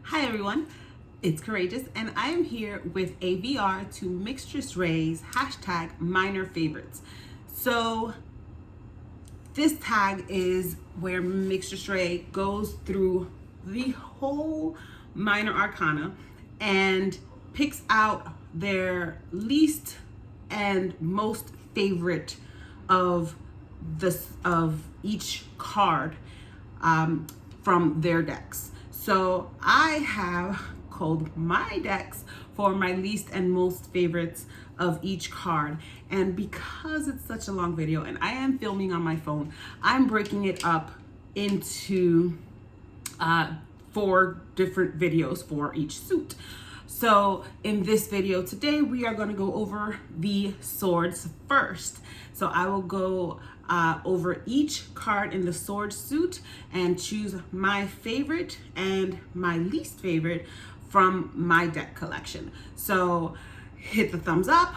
Hi everyone, it's Courageous and I am here with a VR to Mixtress Ray's hashtag minor favorites. So this tag is where Mixtress Ray goes through the whole minor arcana and picks out their least and most favorite of each card from their decks. So I have culled my decks for my least and most favorites of each card. And because it's such a long video and I am filming on my phone, I'm breaking it up into 4 different videos for each suit. So in this video today, we are going to go over the swords first. So I will go over each card in the sword suit and choose my favorite and my least favorite from my deck collection. So hit the thumbs up,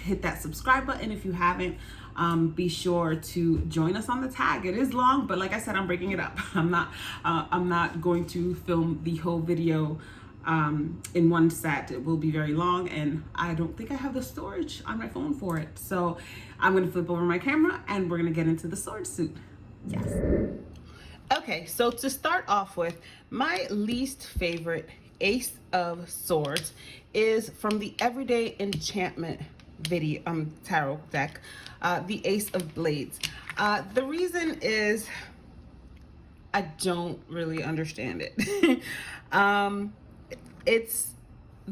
hit that subscribe button if you haven't. Be sure to join us on the tag. It is long, but like I said, I'm breaking it up. I'm not going to film the whole video in one set. It will be very long and I don't think I have the storage on my phone for it. So I'm going to flip over my camera and we're going to get into the sword suit. Yes. Okay, so to start off with, my least favorite Ace of Swords is from the Everyday Enchantment video tarot deck, the Ace of Blades. The reason is I don't really understand it. It's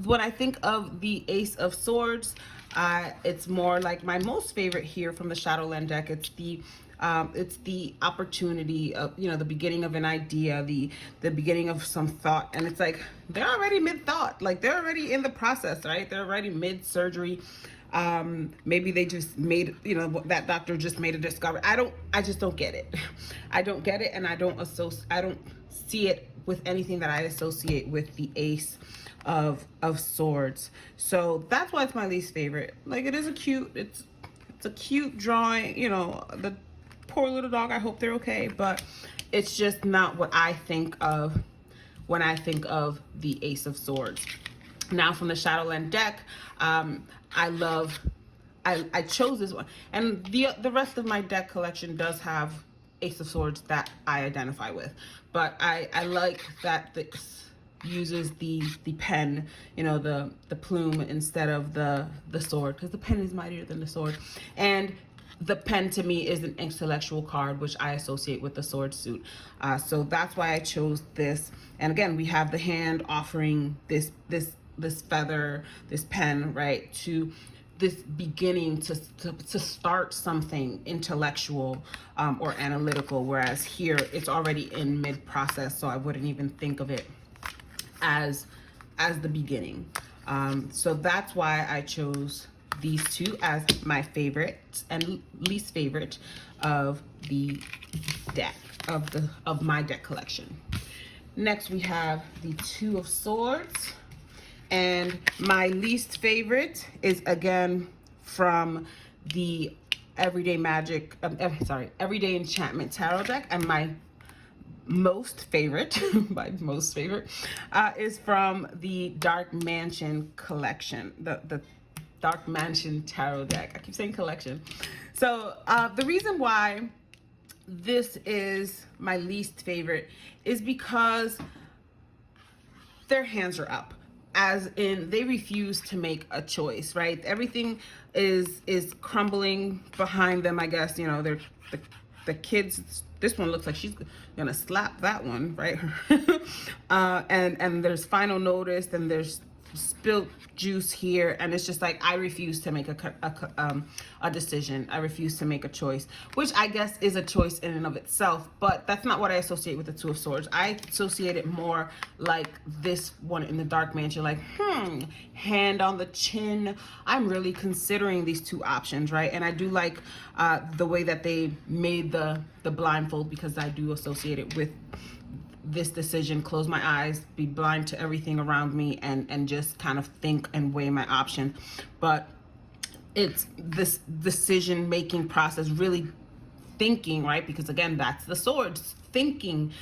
when I think of the Ace of Swords, it's more like my most favorite here from the Shadowland deck. It's the opportunity of, you know, the beginning of an idea, the beginning of some thought, and it's like they're already mid-thought, like they're already in the process, right? They're already mid-surgery. Maybe they just made, you know, that doctor just made a discovery. I just don't get it. I don't get it, and I don't see it with anything that I associate with the Ace of Swords. So that's why it's my least favorite. Like, it is it's a cute drawing, you know, the poor little dog, I hope they're okay, but it's just not what I think of when I think of the Ace of Swords. Now from the Shadowland deck, I chose this one, and the rest of my deck collection does have Ace of Swords that I identify with, but I like that this uses the pen, you know, the plume instead of the sword, because the pen is mightier than the sword, and the pen to me is an intellectual card, which I associate with the sword suit. So that's why I chose this. And again, we have the hand offering this feather, this pen, right, to this beginning to start something intellectual or analytical, whereas here it's already in mid-process, so I wouldn't even think of it as the beginning. So that's why I chose these two as my favorite and least favorite of the deck, of my deck collection. Next we have the Two of Swords, and my least favorite is again from the Everyday Enchantment Tarot deck, and my most favorite, is from the Dark Mansion collection, the Dark Mansion Tarot deck. I keep saying collection. So the reason why this is my least favorite is because their hands are up, as in they refuse to make a choice, right? Everything is crumbling behind them, I guess. You know, they're the kids. This one looks like she's gonna slap that one, right? And there's final notice, and there's spilled juice here, and it's just like I refuse to make a decision. I refuse to make a choice, which I guess is a choice in and of itself, but that's not what I associate with the Two of Swords. I associate it more like this one in the Dark Mansion, like hand on the chin. I'm really considering these two options, right? And I do like the way that they made the blindfold, because I do associate it with this decision. Close my eyes, be blind to everything around me, and just kind of think and weigh my options. But it's this decision making process, really thinking, right? Because again, that's the swords, thinking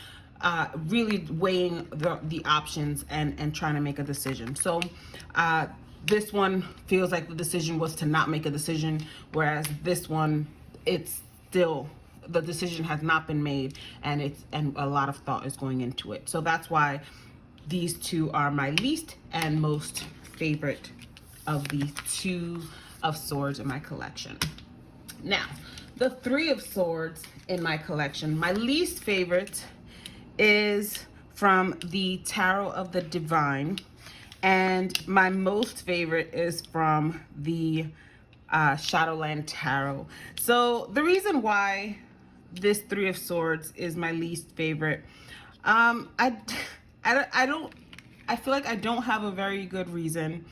really weighing the options and trying to make a decision. So this one feels like the decision was to not make a decision, whereas this one, it's still, the decision has not been made, and a lot of thought is going into it. So that's why these two are my least and most favorite of the Two of Swords in my collection. Now, the Three of Swords in my collection, my least favorite is from the Tarot of the Divine, and my most favorite is from the Shadowland Tarot. So the reason why this Three of Swords is my least favorite, I feel like I don't have a very good reason.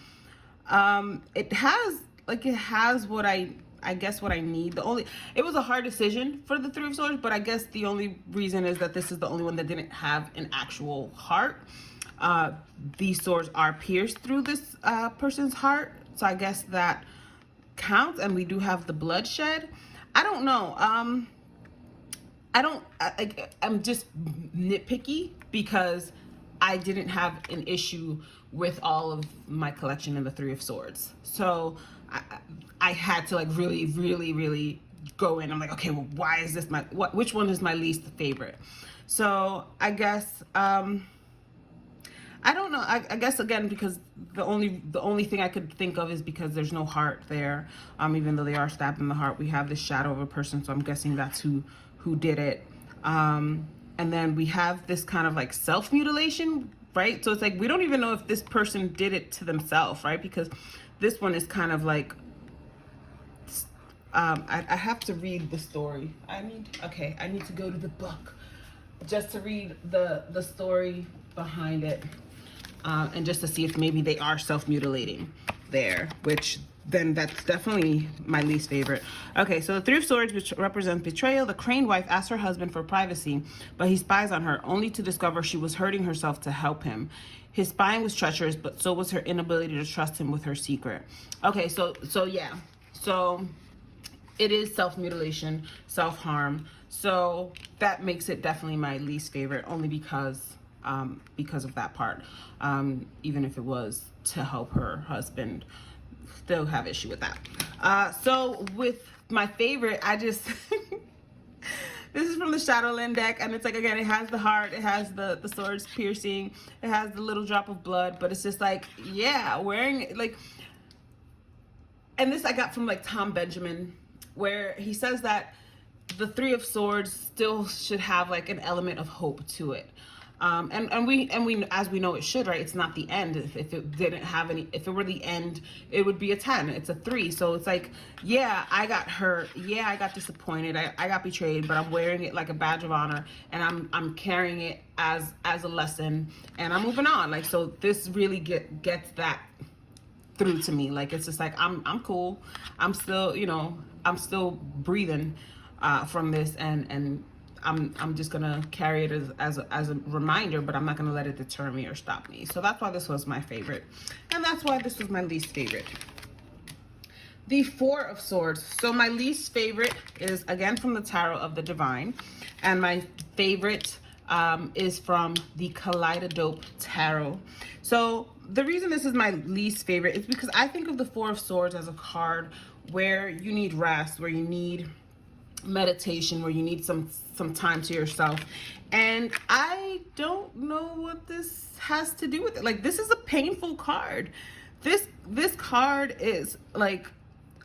It has what I guess what I need. It was a hard decision for the Three of Swords, but I guess the only reason is that this is the only one that didn't have an actual heart. These swords are pierced through this person's heart, so I guess that counts. And we do have the bloodshed. I don't know. I'm just nitpicky because I didn't have an issue with all of my collection in the Three of Swords. So I had to like really, really, really go in. I'm like, okay, well, why is this which one is my least favorite? So I guess, I don't know. I guess again, because the only thing I could think of is because there's no heart there. Even though they are stabbed in the heart, we have this shadow of a person. So I'm guessing that's who did it. And then we have this kind of like self-mutilation, right? So it's like, we don't even know if this person did it to themselves, right? Because this one is kind of like, I have to read the story. I need to go to the book just to read the story behind it. And just to see if maybe they are self-mutilating there, which then that's definitely my least favorite. Okay, so the Three of Swords, which represents betrayal. The crane wife asks her husband for privacy, but he spies on her, only to discover she was hurting herself to help him. His spying was treacherous, but so was her inability to trust him with her secret. Okay, so yeah. So it is self-mutilation, self-harm. So that makes it definitely my least favorite, only because of that part. Even if it was to help her husband, still have issue with that. So with my favorite, I just this is from the Shadowland deck, and it's like, again, it has the heart, it has the swords piercing, it has the little drop of blood, but it's just like, yeah, wearing like, and this I got from like Tom Benjamin, where he says that the Three of Swords still should have like an element of hope to it. And we, as we know, it should, right? It's not the end. If it didn't have any, if it were the end, it would be a 10. It's a 3. So it's like, yeah, I got hurt. Yeah, I got disappointed. I got betrayed, but I'm wearing it like a badge of honor, and I'm carrying it as a lesson, and I'm moving on. Like, so this really gets that through to me. Like, it's just like, I'm cool. I'm still, I'm still breathing from this, and I'm just gonna carry it as a reminder, but I'm not gonna let it deter me or stop me. So that's why this was my favorite, and that's why this was my least favorite. The Four of Swords. So my least favorite is again from the Tarot of the Divine, and my favorite is from the Kaleidadope Tarot. So the reason this is my least favorite is because I think of the Four of Swords as a card where you need rest, where you need meditation, where you need some time to yourself, and I don't know what this has to do with it. Like, this is a painful card. This card is like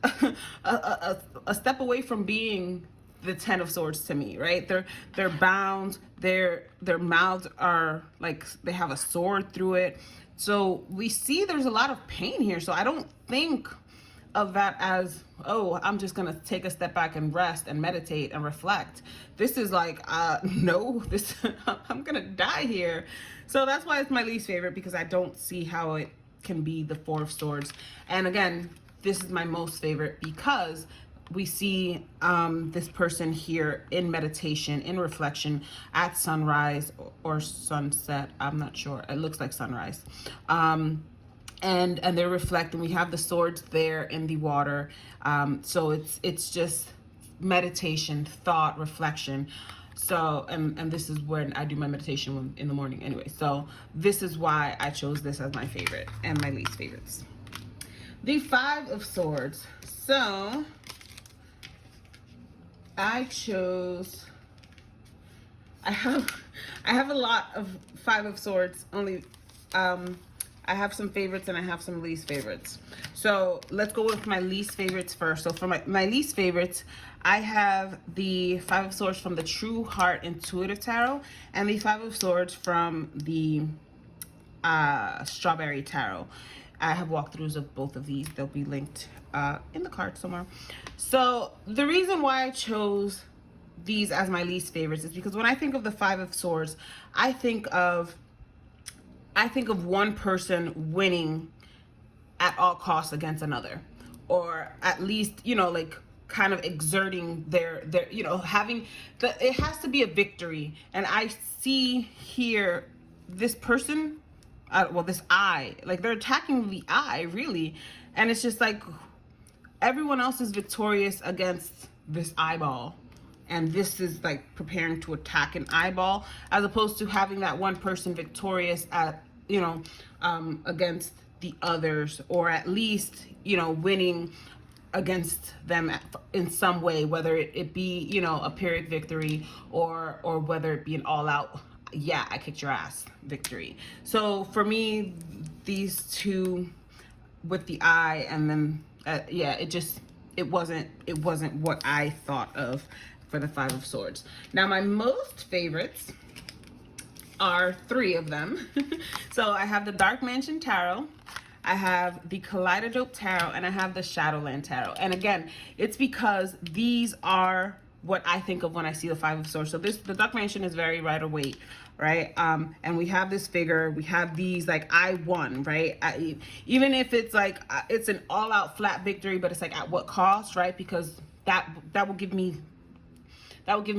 a step away from being the Ten of Swords to me, right? They're bound, their mouths are like, they have a sword through it, so we see there's a lot of pain here. So I don't think of that as, oh, I'm just gonna take a step back and rest and meditate and reflect. This is like, no, this I'm gonna die here. So that's why it's my least favorite, because I don't see how it can be the Four of Swords. And again, this is my most favorite because we see this person here in meditation, in reflection, at sunrise or sunset. I'm not sure. It looks like sunrise. And they're reflecting. We have the swords there in the water. So it's just meditation, thought, reflection. So, and this is when I do my meditation in the morning anyway. So this is why I chose this as my favorite and my least favorites. The Five of Swords. So I chose, I have a lot of Five of Swords, only I have some favorites and I have some least favorites. So let's go with my least favorites first. So for my least favorites, I have the Five of Swords from the True Heart Intuitive Tarot and the Five of Swords from the Strawberry Tarot. I have walkthroughs of both of these. They'll be linked in the card somewhere. So the reason why I chose these as my least favorites is because when I think of the Five of Swords, I think of one person winning at all costs against another, or at least, you know, like kind of exerting their you know, having it has to be a victory. And I see here this person, well, this eye, like they're attacking the eye really, and it's just like everyone else is victorious against this eyeball, and this is like preparing to attack an eyeball, as opposed to having that one person victorious at, you know, against the others, or at least, you know, winning against them in some way, whether it be, you know, a Pyrrhic victory, or whether it be an all-out, yeah, I kicked your ass victory. So for me, these two with the eye, and then yeah, it wasn't what I thought of for the Five of Swords. Now my most favorites are three of them. So I have the Dark Mansion Tarot, I have the Kaleidadope Tarot, and I have the Shadowland Tarot. And again, it's because these are what I think of when I see the Five of Swords. So the Dark Mansion is very Rider-Waite, right? And we have this figure, we have these, like, I won, right? Even if it's like, it's an all-out flat victory, but it's like at what cost, right? Because that will give me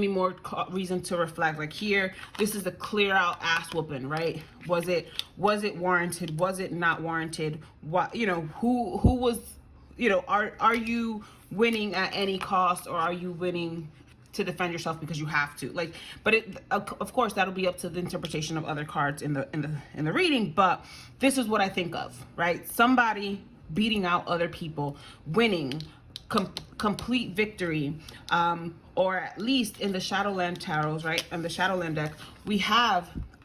more reason to reflect. Like here, this is a clear out ass whooping, right? Was it warranted? Was it not warranted? What, you know, who was, you know, are you winning at any cost, or are you winning to defend yourself because you have to? Like, but of course that'll be up to the interpretation of other cards in the reading, but this is what I think of, right? Somebody beating out other people, winning, complete victory, or at least in the Shadowland tarots, right? And the Shadowland deck,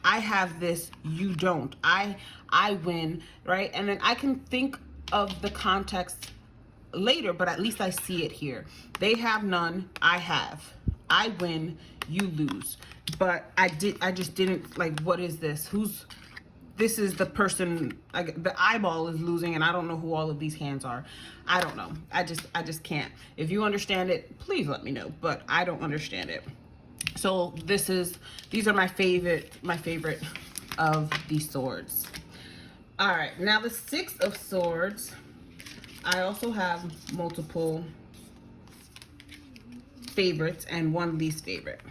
I have this, you don't. I win, right? And then I can think of the context later, but at least I see it here. They have none, I have. I win, you lose. But I just didn't, like, what is this? This is the person, like, the eyeball is losing, and I don't know who all of these hands are. I don't know. I just can't. If you understand it, please let me know, but I don't understand it. So these are my favorite of these swords. All right, now the Six of Swords, I also have multiple favorites and one least favorite.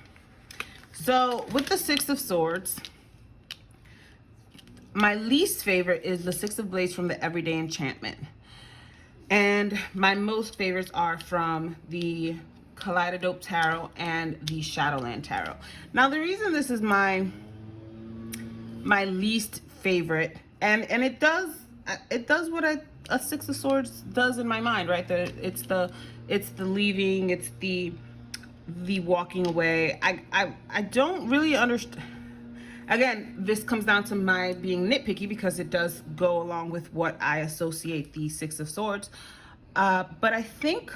So with the Six of Swords, my least favorite is the Six of Blades from the Everyday Enchantment. And my most favorites are from the Kaleidadope Tarot and the Shadowland Tarot. Now the reason this is my least favorite, and it does what a Six of Swords does in my mind, right? It's the leaving, it's the walking away. I don't really understand. Again, this comes down to my being nitpicky, because it does go along with what I associate the Six of Swords. But I think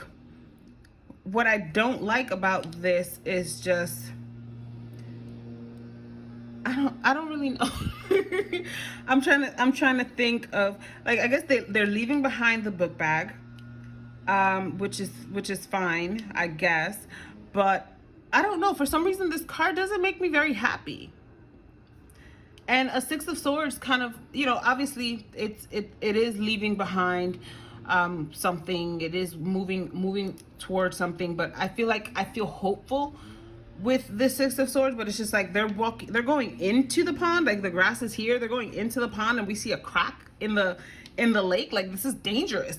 what I don't like about this is just, I don't really know. I'm trying to think of, like, I guess they're leaving behind the book bag, which is fine, I guess. But I don't know, for some reason this card doesn't make me very happy. And a Six of Swords kind of, you know, obviously it is leaving behind something. It is moving towards something, but I feel hopeful with the Six of Swords, but it's just like they're going into the pond, like the grass is here, they're going into the pond, and we see a crack in the lake. Like, this is dangerous.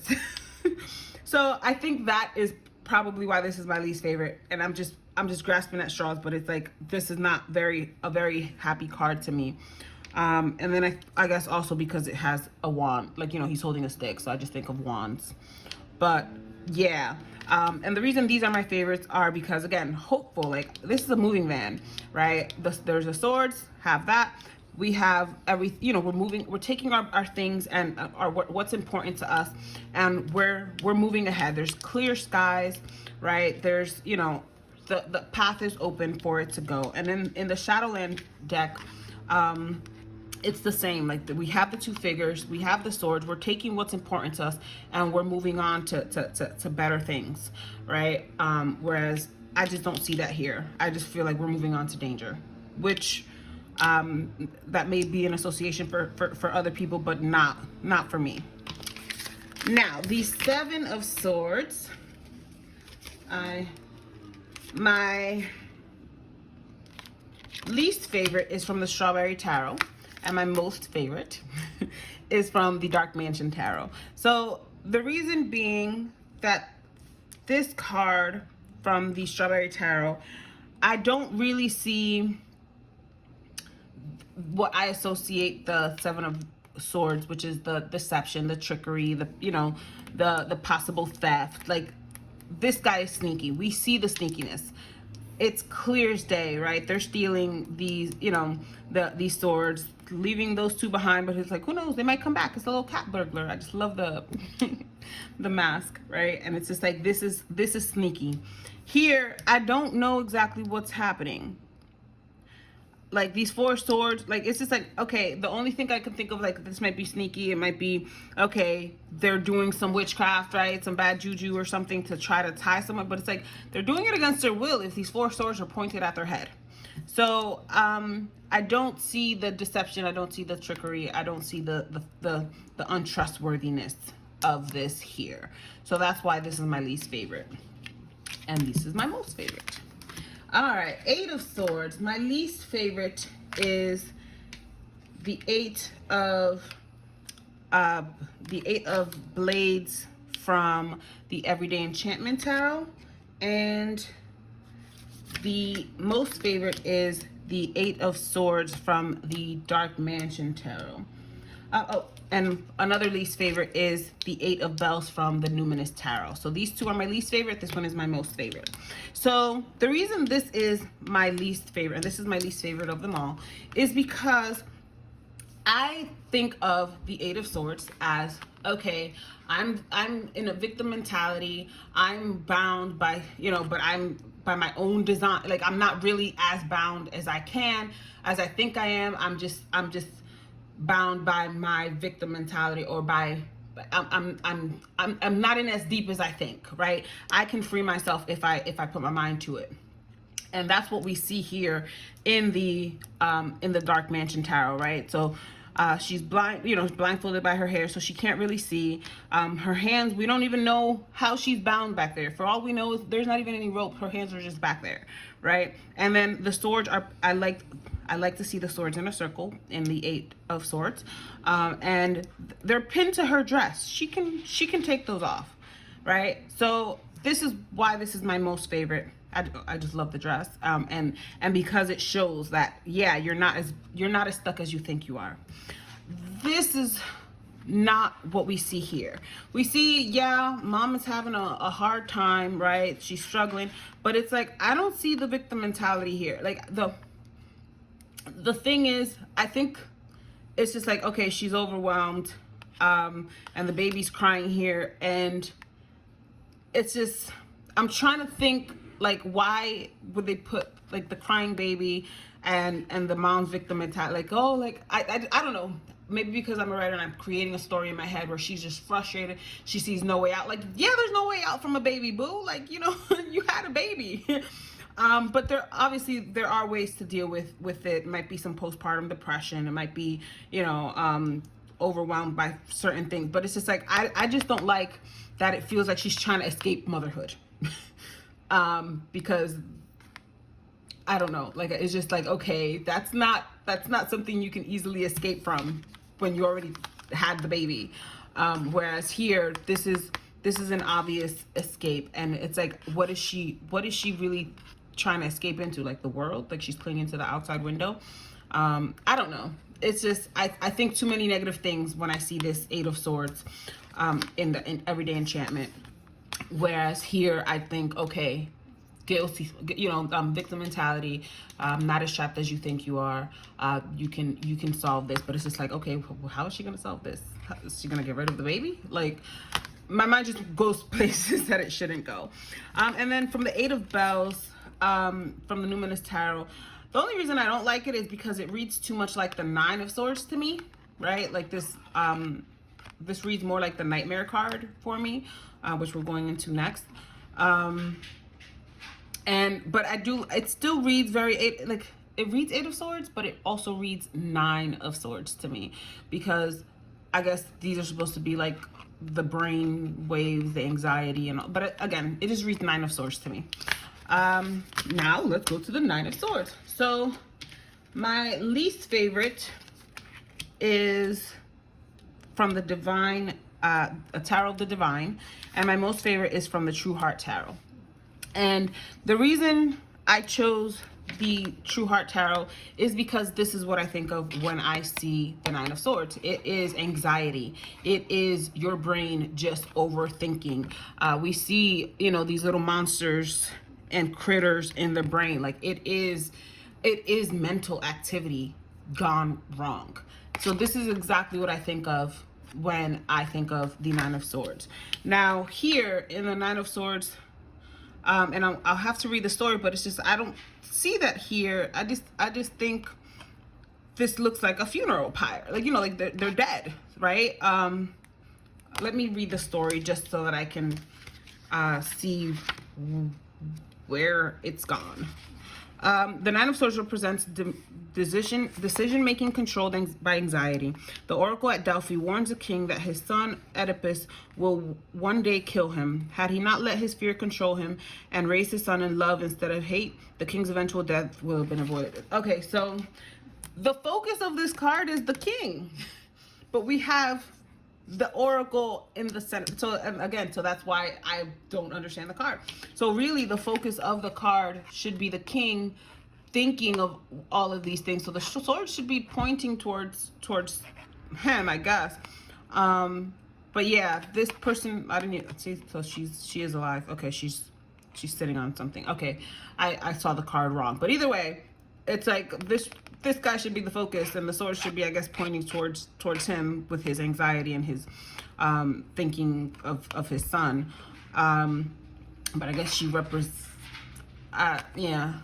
So I think that is probably why this is my least favorite, and I'm I'm just grasping at straws, but it's like, this is not a very happy card to me. And then I guess also because it has a wand, like, you know, he's holding a stick, so I just think of wands. But yeah, and the reason these are my favorites are because, again, hopeful. Like, this is a moving van, right? There's the swords, have that. We have you know, we're taking our things and what's important to us, and we're moving ahead. There's clear skies, right? There's, you know, the path is open for it to go. And then in the Shadowland deck, it's the same. Like, we have the two figures, we have the swords, we're taking what's important to us, and we're moving on to better things, right? Whereas I just don't see that here. I just feel like we're moving on to danger, which that may be an association for other people, but not for me. Now, the Seven of Swords, my least favorite is from the Strawberry Tarot, and my most favorite is from the Dark Mansion Tarot. So the reason being that this card from the Strawberry Tarot, I don't really see what I associate the Seven of Swords, which is the deception, the trickery, the, you know, the possible theft. Like, this guy is sneaky. We see the sneakiness. It's clear as day, right? They're stealing these, you know, these swords, leaving those two behind, but it's like, who knows? They might come back. It's a little cat burglar. I just love the the mask, right? And it's just like, this is sneaky. Here, I don't know exactly what's happening. Like, these four swords, like, it's just like, okay, the only thing I can think of, like, this might be sneaky. It might be, okay, they're doing some witchcraft, right? Some bad juju or something to try to tie someone. But it's like, they're doing it against their will if these four swords are pointed at their head. So, I don't see the deception. I don't see the trickery. I don't see the untrustworthiness of this here. So that's why this is my least favorite. And this is my most favorite. All right, Eight of Swords. My least favorite is the Eight of Blades from the Everyday Enchantment Tarot, and the most favorite is the Eight of Swords from the Dark Mansion Tarot. And another least favorite is the Eight of Bells from the Numinous Tarot. So these two are my least favorite. This one is my most favorite. So the reason this is my least favorite, and this is my least favorite of them all, is because I think of the Eight of Swords as, okay, I'm in a victim mentality. I'm bound by, you know, but I'm by my own design. Like, I'm not really as bound as I think I am. I'm just bound by my victim mentality, or by I'm not in as deep as I think, right? I can free myself if I put my mind to it. And that's what we see here in the Dark Mansion Tarot, right? So she's blind, you know, blindfolded by her hair, so she can't really see. Her hands, we don't even know how she's bound back there. For all we know, is there's not even any rope. Her hands are just back there, right? And then the swords are, I like to see the swords in a circle in the Eight of Swords, and they're pinned to her dress. She can take those off, right? So this is why this is my most favorite. I just love the dress, and because it shows that, yeah, you're not as stuck as you think you are. This is not what we see here. We see, yeah, mom is having a hard time, right? She's struggling, but it's like, I don't see the victim mentality here. Like, the thing is, I think it's just like, okay, she's overwhelmed, and the baby's crying here, and it's just, I'm trying to think, like, why would they put, like, the crying baby and the mom's victim mentality? Like, oh, like, I don't know. Maybe because I'm a writer and I'm creating a story in my head where she's just frustrated. She sees no way out. Like, yeah, there's no way out from a baby, boo. Like, you know, you had a baby. But there are ways to deal with it. It might be some postpartum depression. It might be, you know, overwhelmed by certain things. But it's just like, I just don't like that it feels like she's trying to escape motherhood. Because I don't know, like, it's just like, okay, that's not something you can easily escape from when you already had the baby. Whereas here, this is an obvious escape, and it's like, what is she really trying to escape into, like the world, like she's clinging to the outside window. I don't know. It's just, I think too many negative things when I see this Eight of Swords in everyday enchantment. Whereas here, I think, okay, guilty, you know, victim mentality, not as trapped as you think you are. You can solve this, but it's just like, okay, well, how is she gonna solve this? How, is she gonna get rid of the baby? Like, my mind just goes places that it shouldn't go. And then from the Eight of Bells, from the Numinous Tarot, the only reason I don't like it is because it reads too much like the Nine of Swords to me, right? Like this, this reads more like the Nightmare card for me, which we're going into next. But it still reads very, it reads Eight of Swords, but it also reads Nine of Swords to me, because I guess these are supposed to be like the brain waves, the anxiety, and all, but again, it just reads Nine of Swords to me. Now let's go to the Nine of Swords. So my least favorite is from the Divine, a Tarot of the Divine, and my most favorite is from the True Heart Tarot. And the reason I chose the True Heart Tarot is because this is what I think of when I see the Nine of Swords. It is anxiety. It is your brain just overthinking. We see, you know, these little monsters and critters in the brain. Like it is mental activity gone wrong. So this is exactly what I think of when I think of the Nine of Swords. Now here in the Nine of Swords, and I'll have to read the story, but it's just, I don't see that here. I just think this looks like a funeral pyre. Like, you know, like they're dead, right? Let me read the story just so that I can see where it's gone. The Nine of Swords represents decision-making controlled by anxiety. The oracle at Delphi warns the king that his son Oedipus will one day kill him. Had he not let his fear control him and raised his son in love instead of hate, the king's eventual death will have been avoided. Okay, so the focus of this card is the king, but we have the oracle in the center. So, and again, so that's why I don't understand the card. So really the focus of the card should be the king thinking of all of these things. So the sword should be pointing towards him, I guess. But yeah, this person, I didn't even see, so she is alive. Okay, she's sitting on something. Okay, I saw the card wrong. But either way, it's like this guy should be the focus, and the sword should be, I guess, pointing towards him with his anxiety and his thinking of his son. But I guess she represents. Yeah,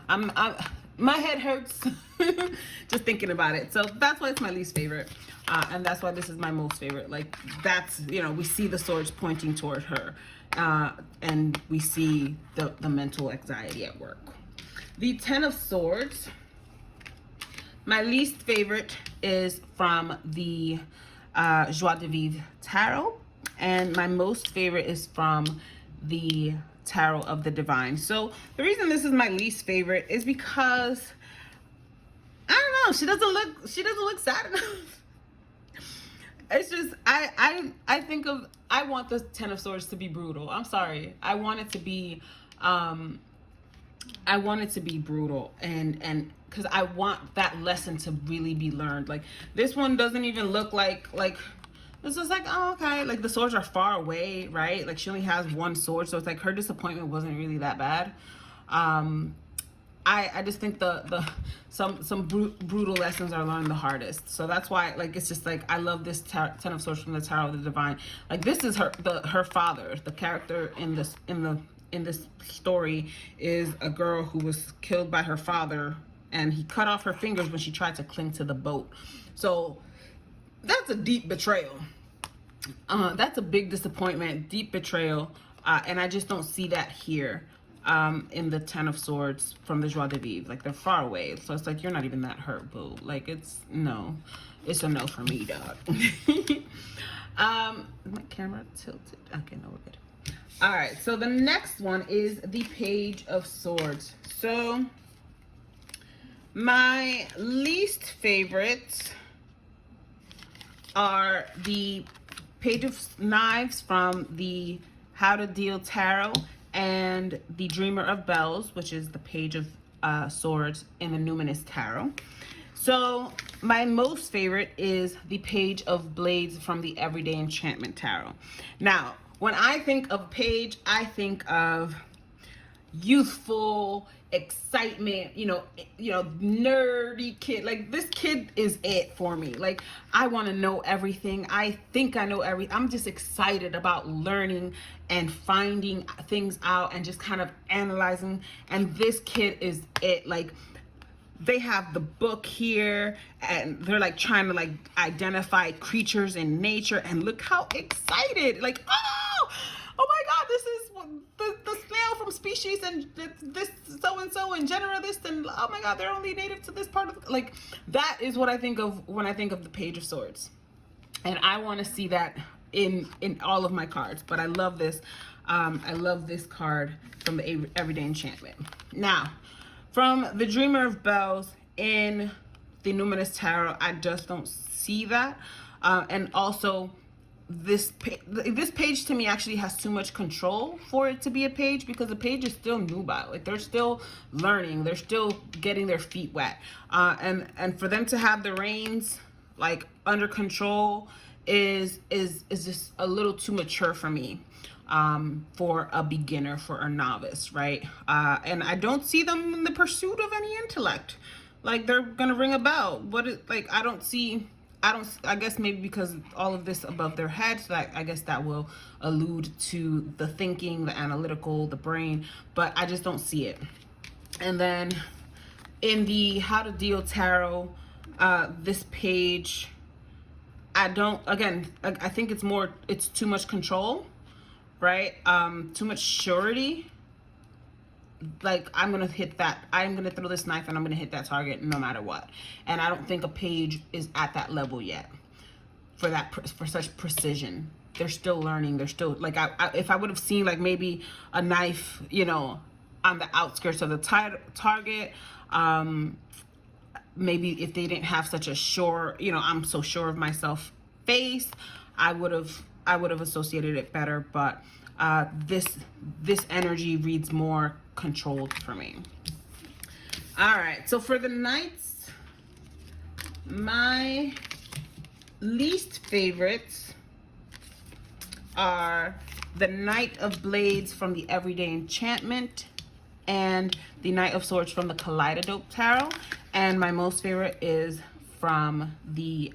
my head hurts just thinking about it. So that's why it's my least favorite, and that's why this is my most favorite. Like, that's, you know, we see the swords pointing toward her, and we see the mental anxiety at work. The Ten of Swords. My least favorite is from the Joie de Vivre Tarot, and my most favorite is from the Tarot of the Divine. So the reason this is my least favorite is because, I don't know, she doesn't look sad enough. It's just, I think of, I want the Ten of Swords to be brutal. I'm sorry. I want it to be brutal, and because I want that lesson to really be learned. Like, this one doesn't even look like this is like, oh, okay, like the swords are far away, right? Like, she only has one sword, so it's like her disappointment wasn't really that bad. I just think some brutal lessons are learned the hardest. So that's why, like, it's just like, I love this Ten of Swords from the Tarot of the Divine. Like, this is her father. The character in this story is a girl who was killed by her father, and he cut off her fingers when she tried to cling to the boat. So that's a deep betrayal. That's a big disappointment, deep betrayal, and I just don't see that here in the Ten of Swords from the Joie de Vivre. Like, they're far away, so it's like, you're not even that hurt, boo. Like, it's a no for me, dog. My camera tilted. Okay, no, we're good. All right, so the next one is the Page of Swords. So my least favorites are the Page of Knives from the How to Deal Tarot and the Dreamer of Bells, which is the Page of Swords in the Numinous Tarot. So my most favorite is the Page of Blades from the Everyday Enchantment Tarot. Now, when I think of Page, I think of youthful excitement, nerdy kid. Like, this kid is it for me. Like, I want to know everything. I think I know everything. I'm just excited about learning and finding things out and just kind of analyzing. And this kid is it. Like, they have the book here and they're like trying to like identify creatures in nature, and look how excited, like, oh my god, this is the snail from species and this so and so and genera this, and oh my god, they're only native to this part of, like, that is what I think of when I think of the Page of Swords. And I want to see that in all of my cards. But I love this. I love this card from the Everyday Enchantment. Now, from the Dreamer of Bells in the Numinous Tarot, I just don't see that. And also, this page to me actually has too much control for it to be a page, because the page is still nubile. Like, they're still learning. They're still getting their feet wet. And for them to have the reins like under control is just a little too mature for me. For a beginner, for a novice, right? And I don't see them in the pursuit of any intellect. Like, they're gonna ring a bell. I guess maybe because all of this above their heads, that I guess that will allude to the thinking, the analytical, the brain, but I just don't see it. And then in the How to Deal Tarot, this page, I think it's too much control, right? Too much surety. Like, I'm gonna throw this knife and I'm gonna hit that target no matter what. And I don't think a page is at that level yet for such precision. They're still learning. They're still, like, if I would have seen like maybe a knife, on the outskirts of the target, maybe if they didn't have such a sure, I'm so sure of myself face, I would have associated it better. But this energy reads more controlled for me. All right, so for the knights, my least favorites are the Knight of Blades from the Everyday Enchantment and the Knight of Swords from the Kaleidadope Tarot, and my most favorite is from the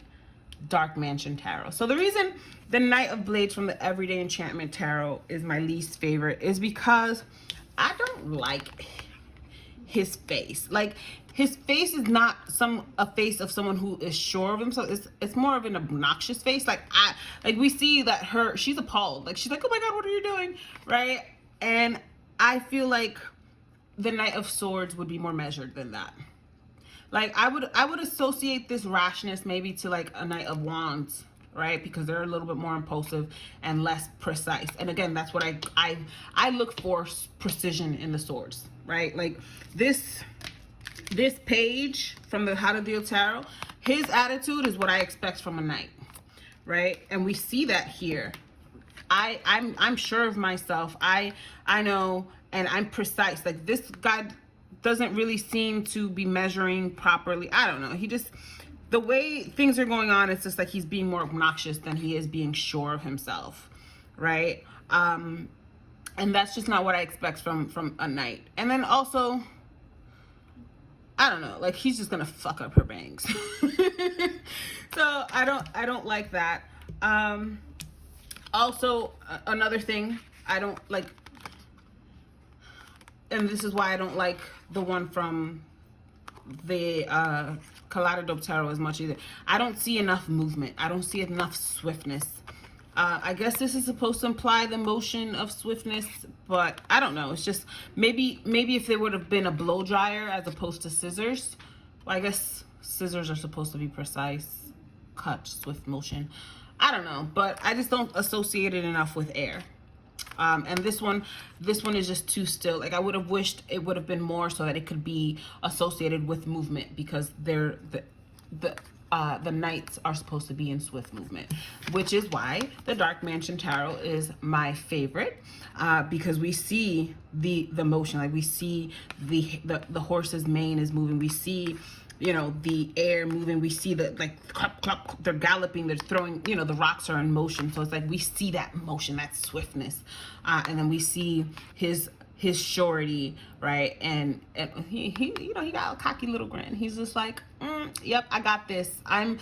Dark Mansion Tarot. So the reason the Knight of Blades from the Everyday Enchantment Tarot is my least favorite is because I don't like his face. Like, his face is not a face of someone who is sure of himself. It's more of an obnoxious face. Like, we see that she's appalled. Like, she's like, oh my god, what are you doing, right? And I feel like the Knight of Swords would be more measured than that. Like, I would associate this rashness maybe to like a Knight of Wands, right? Because they're a little bit more impulsive and less precise. And again, that's what I look for, precision in the swords, right? Like, this page from the How to Deal Tarot, his attitude is what I expect from a knight, right? And we see that here. I'm sure of myself. I know, and I'm precise. Like, this guy doesn't really seem to be measuring properly. I don't know. The way things are going on, it's just like he's being more obnoxious than he is being sure of himself, right? And that's just not what I expect from a knight. And then also, I don't know, like, he's just gonna fuck up her bangs. So I don't like that. Also, another thing I don't like, and this is why I don't like the one from the Kaleidadope Tarot as much either. I don't see enough movement. I don't see enough swiftness. I guess this is supposed to imply the motion of swiftness, but I don't know. It's just maybe if there would have been a blow dryer as opposed to scissors. Well, I guess scissors are supposed to be precise, cut, swift motion. I don't know, but I just don't associate it enough with air. And this one is just too still. Like, I would have wished it would have been more so that it could be associated with movement, because the knights are supposed to be in swift movement, which is why the Dark Mansion Tarot is my favorite, because we see the motion, like we see the horse's mane is moving, we see, you know, the air moving, we see the, like, clap, clap, they're galloping, they're throwing, you know, the rocks are in motion, so it's like we see that motion, that swiftness, and then we see his surety, right? And he you know, he got a cocky little grin. He's just like, yep, I got this. I'm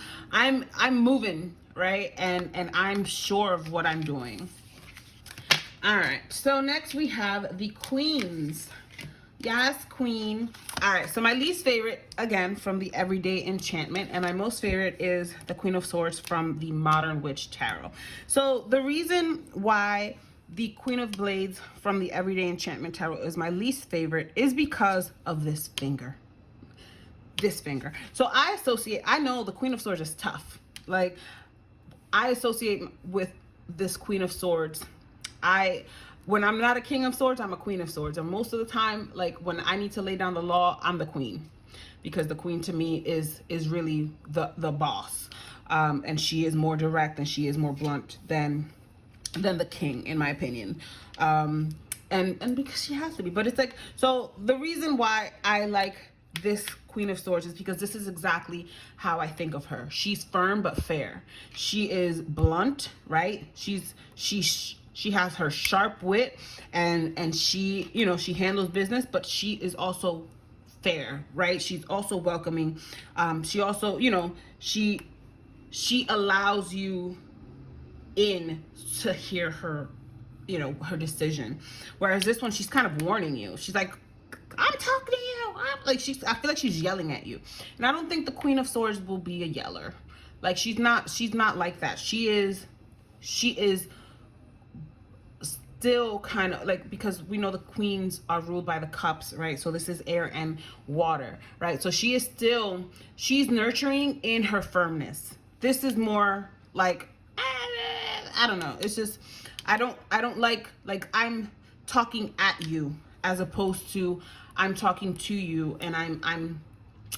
moving, right? And I'm sure of what I'm doing. All right, so next we have the queens. Yes, queen. All right, so my least favorite, again, from the Everyday Enchantment, and my most favorite is the Queen of Swords from the Modern Witch Tarot. So the reason why the Queen of Blades from the Everyday Enchantment Tarot is my least favorite is because of this finger. This finger. So I know the Queen of Swords is tough. Like, I associate with this Queen of Swords. When I'm not a King of Swords, I'm a Queen of Swords. And most of the time, like, when I need to lay down the law, I'm the queen. Because the queen to me is really the boss. And she is more direct and she is more blunt than the king, in my opinion. And because she has to be. But it's like, so the reason why I like this Queen of Swords is because this is exactly how I think of her. She's firm but fair. She is blunt, right? She has her sharp wit, and she, you know, she handles business, but she is also fair, right? She's also welcoming. She also, you know, she allows you in to hear her, you know, her decision. Whereas this one, she's kind of warning you. She's like, I'm talking to you. I feel like she's yelling at you. And I don't think the Queen of Swords will be a yeller. Like, she's not like that. She is still kind of like, because we know the queens are ruled by the cups, right? So this is air and water, right? So she's nurturing in her firmness. This is more like, I don't know. It's just, I don't like I'm talking at you as opposed to I'm talking to you, and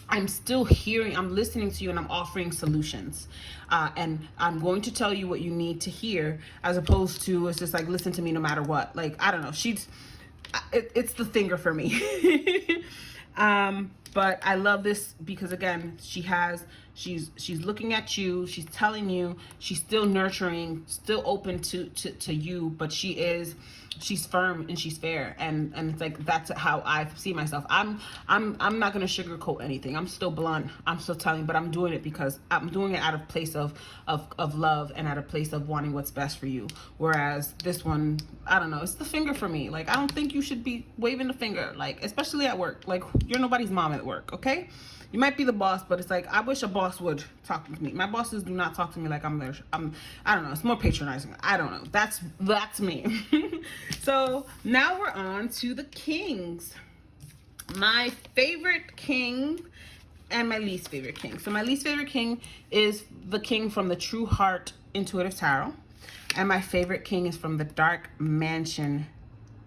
I'm still hearing, I'm listening to you, and I'm offering solutions. And I'm going to tell you what you need to hear, as opposed to it's just like, listen to me no matter what. Like, I don't know. It's the finger for me. But I love this because, again, she's looking at you, she's telling you, she's still nurturing, still open to you, but she's firm and she's fair, and it's like, that's how I see myself. I'm not gonna sugarcoat anything. I'm still blunt, I'm still telling, but I'm doing it because I'm doing it out of place of love and out of place of wanting what's best for you. Whereas this one, I don't know, it's the finger for me. Like, I don't think you should be waving the finger, like, especially at work. Like, you're nobody's mom at work, okay? You might be the boss, but it's like, I wish a boss would talk to me. My bosses do not talk to me like I'm there. I don't know. It's more patronizing. I don't know. That's me. So now we're on to the kings. My favorite king and my least favorite king. So my least favorite king is the king from the True Heart Intuitive Tarot. And my favorite king is from the Dark Mansion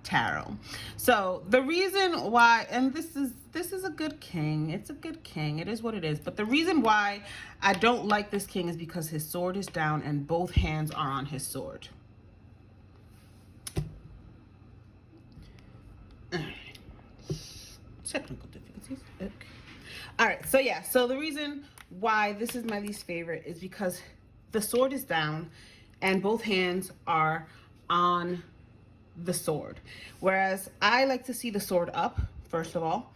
Tarot. So the reason why, and this is a good king. It's a good king. It is what it is. But the reason why I don't like this king is because his sword is down and both hands are on his sword. Technical difficulties. Okay. All right. So yeah. So the reason why this is my least favorite is because the sword is down and both hands are on the sword. Whereas I like to see the sword up, first of all.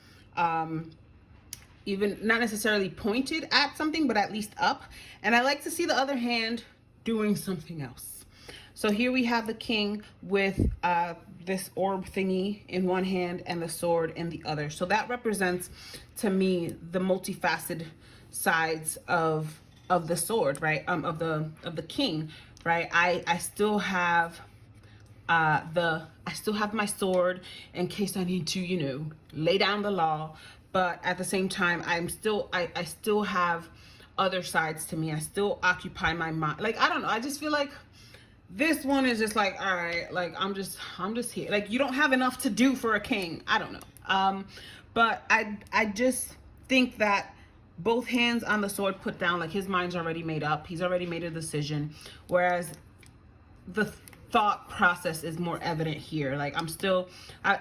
Even not necessarily pointed at something, but at least up. And I like to see the other hand doing something else. So here we have the king with this orb thingy in one hand and the sword in the other. So that represents to me the multifaceted sides of the sword, right? Of the king, right? I still have I still have my sword in case I need to, you know, lay down the law. But at the same time, I still have other sides to me. I still occupy my mind. Like, I don't know. I just feel like this one is just like, all right, like, I'm just here. Like, you don't have enough to do for a king. I don't know. But I just think that both hands on the sword put down, like his mind's already made up. He's already made a decision. Whereas the thought process is more evident here. Like I'm still,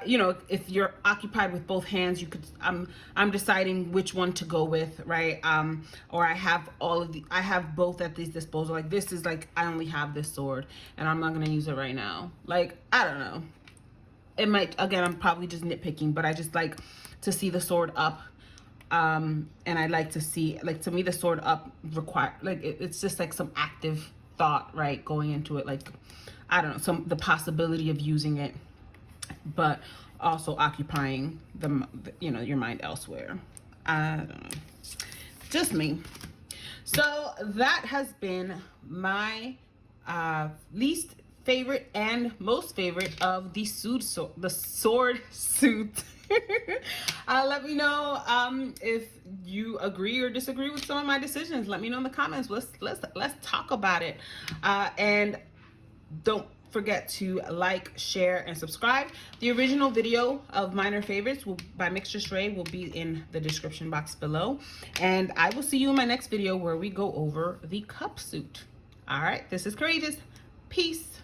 you know, if you're occupied with both hands, you could, I'm deciding which one to go with, right? Or I have I have both at this disposal. Like this is like, I only have this sword and I'm not going to use it right now. Like, I don't know. It might, again, I'm probably just nitpicking, but I just like to see the sword up. And I like to see, like, to me, the sword up require, like, it's just like some active thought, right, going into it. Like, I don't know, the possibility of using it, but also occupying you know, your mind elsewhere. I don't know, just me. So that has been my least favorite and most favorite of the sword suit. Let me know if you agree or disagree with some of my decisions. Let me know in the comments. Let's talk about it. And don't forget to like, share, and subscribe. The original video of minor favorites by Mixtress will be in the description box below. And I will see you in my next video where we go over the cup suit. All right, this is Courageous. Peace.